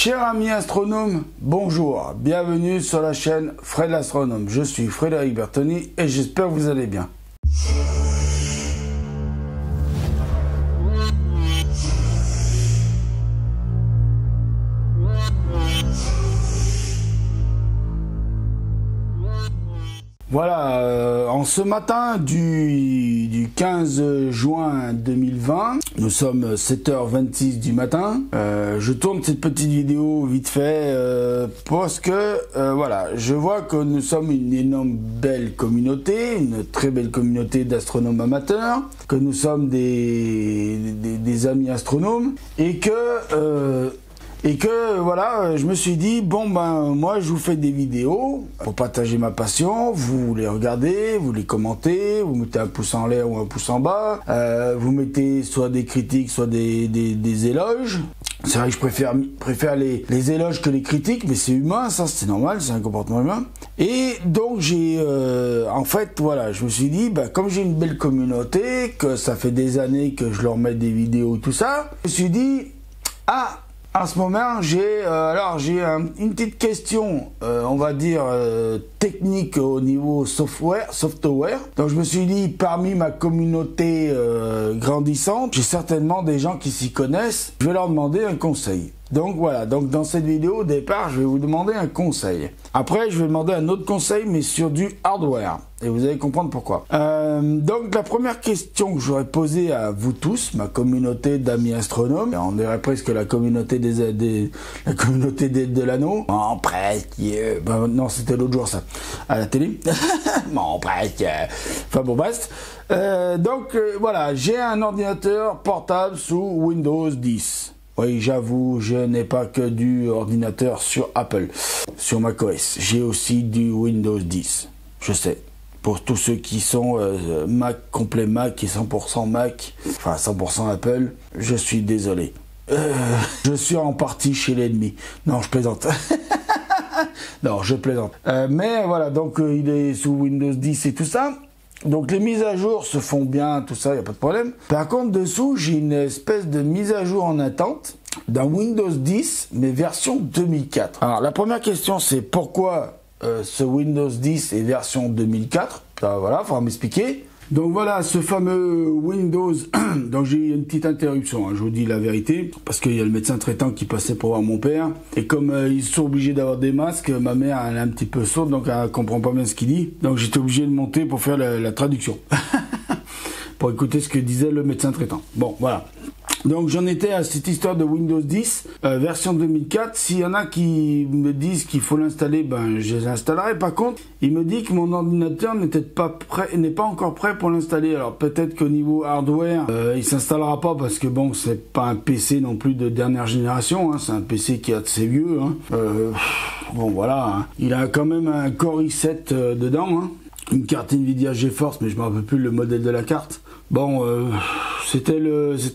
Cher ami astronome, bonjour, bienvenue sur la chaîne Fred l'astronome. Je suis Frédéric Bertoni et j'espère que vous allez bien. Voilà, en ce matin du 15 juin 2020, nous sommes 7h26 du matin. Je tourne cette petite vidéo vite fait parce que voilà, je vois que nous sommes une énorme belle communauté, une très belle communauté d'astronomes amateurs, que nous sommes des amis astronomes et que voilà, je me suis dit, bon ben moi je vous fais des vidéos pour partager ma passion, vous les regardez, vous les commentez, vous mettez un pouce en l'air ou un pouce en bas, vous mettez soit des critiques, soit des éloges. C'est vrai que je préfère les éloges que les critiques, mais c'est humain, ça c'est normal, c'est un comportement humain. Et donc en fait voilà, je me suis dit, bah, comme j'ai une belle communauté, que ça fait des années que je leur mets des vidéos, tout ça, je me suis dit, à ce moment, j'ai une petite question, on va dire technique au niveau software. Donc je me suis dit, parmi ma communauté grandissante, j'ai certainement des gens qui s'y connaissent. Je vais leur demander un conseil. Donc voilà, donc dans cette vidéo au départ, je vais vous demander un conseil. Après, je vais demander un autre conseil, mais sur du hardware. Et vous allez comprendre pourquoi. Donc la première question que j'aurais posée à vous tous, ma communauté d'amis astronomes, on dirait presque la communauté de l'anneau. Bon, presque. Non, c'était l'autre jour ça, à la télé. Bon, presque. Enfin bon, bref. Voilà, j'ai un ordinateur portable sous Windows 10. Oui, j'avoue, je n'ai pas que du ordinateur sur Apple, sur macOS. J'ai aussi du Windows 10, je sais. Pour tous ceux qui sont Mac, complet Mac et 100% Mac, enfin 100% Apple, je suis désolé. Je suis en partie chez l'ennemi. Non, je plaisante. Non, je plaisante. Mais voilà, donc il est sous Windows 10 et tout ça. Donc les mises à jour se font bien, tout ça, il n'y a pas de problème. Par contre, dessous, j'ai une espèce de mise à jour en attente d'un Windows 10, mais version 2004. Alors la première question, c'est pourquoi ce Windows 10 est version 2004 ? Voilà, il faudra m'expliquer. Donc voilà, ce fameux Windows, donc j'ai eu une petite interruption, hein, je vous dis la vérité, parce qu'il y a le médecin traitant qui passait pour voir mon père, et comme ils sont obligés d'avoir des masques, ma mère elle est un petit peu sourde, donc elle comprend pas bien ce qu'il dit, donc j'étais obligé de monter pour faire la traduction, pour écouter ce que disait le médecin traitant. Bon, voilà. Donc j'en étais à cette histoire de Windows 10, version 2004. S'il y en a qui me disent qu'il faut l'installer, ben je l'installerai. Par contre, il me dit que mon ordinateur n'est pas encore prêt pour l'installer. Alors peut-être qu'au niveau hardware, il s'installera pas parce que bon, c'est pas un PC non plus de dernière génération. Hein, c'est un PC qui est assez vieux. Hein. Bon voilà, hein. Il a quand même un Core i7 dedans. Hein. Une carte Nvidia GeForce, mais je me rappelle plus le modèle de la carte. Bon, c'était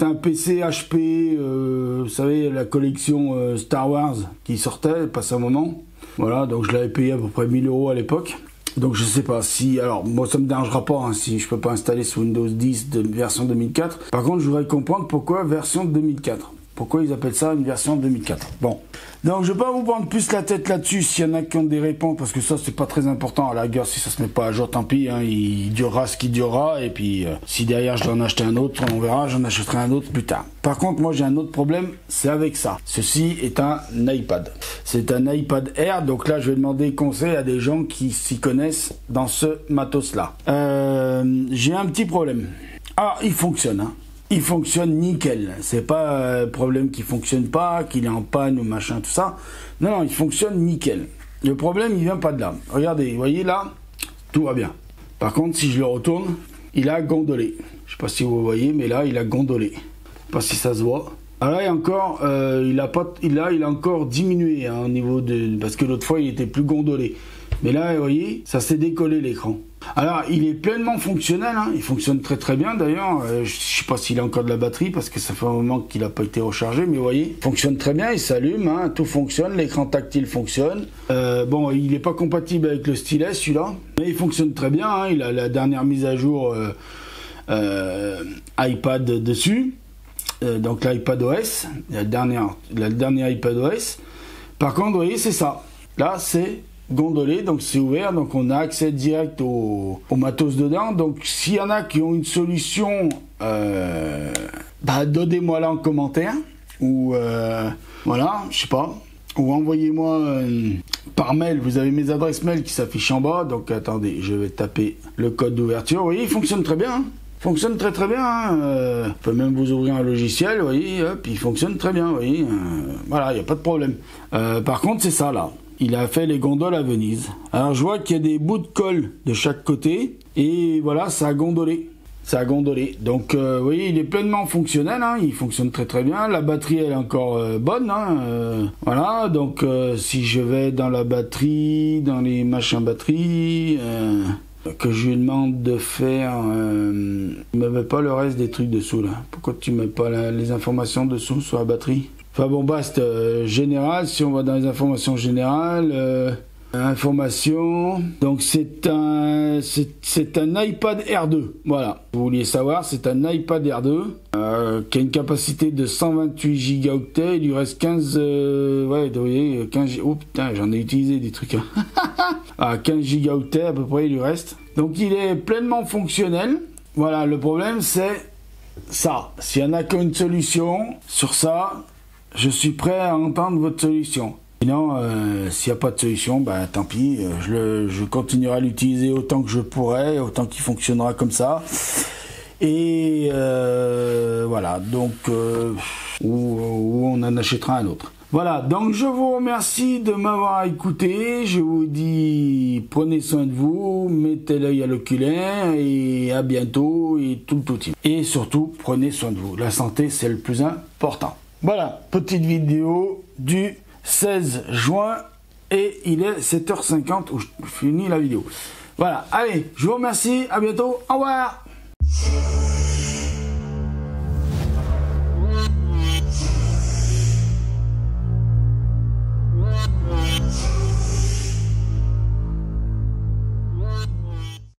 un PC HP, vous savez, la collection Star Wars qui sortait, passe un moment. Voilà, donc je l'avais payé à peu près 1000 € à l'époque. Donc je sais pas si, alors moi ça me dérangera pas hein, si je peux pas installer sous Windows 10 de version 2004. Par contre, je voudrais comprendre pourquoi version 2004. Pourquoi ils appellent ça une version 2004. Bon, donc je vais pas vous prendre plus la tête là-dessus s'il y en a qui ont des réponses, parce que ça c'est pas très important. À la rigueur, si ça se met pas à jour, tant pis, hein, il durera ce qui durera, et puis si derrière je dois en acheter un autre, on verra, j'en achèterai un autre plus tard. Par contre, moi j'ai un autre problème, c'est avec ça. Ceci est un iPad. C'est un iPad Air, donc là je vais demander conseil à des gens qui s'y connaissent dans ce matos-là. J'ai un petit problème. Ah, il fonctionne, hein. Il fonctionne nickel. C'est pas un problème qui fonctionne pas, qu'il est en panne ou machin, tout ça. Non, non, il fonctionne nickel. Le problème, il vient pas de là. Regardez, vous voyez là, tout va bien. Par contre, si je le retourne, il a gondolé. Je sais pas si vous voyez, mais là, il a gondolé. Je sais pas si ça se voit. Alors là, encore, il a encore diminué hein, au niveau de... Parce que l'autre fois, il était plus gondolé. Mais là, vous voyez, ça s'est décollé l'écran. Alors, il est pleinement fonctionnel, hein. Il fonctionne très très bien d'ailleurs. Je ne sais pas s'il a encore de la batterie parce que ça fait un moment qu'il n'a pas été rechargé, mais vous voyez, il fonctionne très bien, il s'allume, hein, tout fonctionne, l'écran tactile fonctionne. Bon, il n'est pas compatible avec le stylet celui-là, mais il fonctionne très bien, hein. Il a la dernière mise à jour iPad dessus. Donc l'iPad OS, la dernière iPad OS. Par contre, vous voyez, c'est ça. Là, c'est gondolé, donc c'est ouvert, donc on a accès direct au matos dedans. Donc s'il y en a qui ont une solution, donnez-moi là en commentaire, ou voilà, je sais pas, ou envoyez-moi par mail. Vous avez mes adresses mail qui s'affichent en bas. Donc attendez, je vais taper le code d'ouverture. Vous voyez, il fonctionne très bien, hein. Fonctionne très très bien, hein. On peut même vous ouvrir un logiciel, vous voyez, hop, il fonctionne très bien, vous voyez, voilà, il n'y a pas de problème. Par contre, c'est ça là. Il a fait les gondoles à Venise. Alors je vois qu'il y a des bouts de colle de chaque côté. Et voilà, ça a gondolé. Ça a gondolé. Donc vous voyez, il est pleinement fonctionnel. Hein, il fonctionne très très bien. La batterie, elle est encore bonne. Hein, voilà, donc si je vais dans la batterie, dans les machins batterie, que je lui demande de faire... il ne me met pas le reste des trucs dessous là. Pourquoi tu ne mets pas les informations dessous sur la batterie? Enfin bon, basta, général, si on va dans les informations générales, informations, donc c'est un iPad R2, voilà, vous vouliez savoir, c'est un iPad R2, qui a une capacité de 128 gigaoctets, il lui reste 15, ouais, vous voyez, 15, oh putain, j'en ai utilisé des trucs, hein. 15 gigaoctets à peu près, il lui reste, donc il est pleinement fonctionnel, voilà, le problème c'est ça, s'il y en a qu'une solution sur ça, je suis prêt à entendre votre solution. Sinon, s'il n'y a pas de solution, tant pis, je continuerai à l'utiliser autant que je pourrai, autant qu'il fonctionnera comme ça. Et voilà, donc, ou on en achètera un autre. Voilà, donc je vous remercie de m'avoir écouté. Je vous dis, prenez soin de vous, mettez l'œil à l'oculaire et à bientôt et tout. Et surtout, prenez soin de vous. La santé, c'est le plus important. Voilà, petite vidéo du 16 juin et il est 7h50 où je finis la vidéo. Voilà, allez, je vous remercie, à bientôt, au revoir.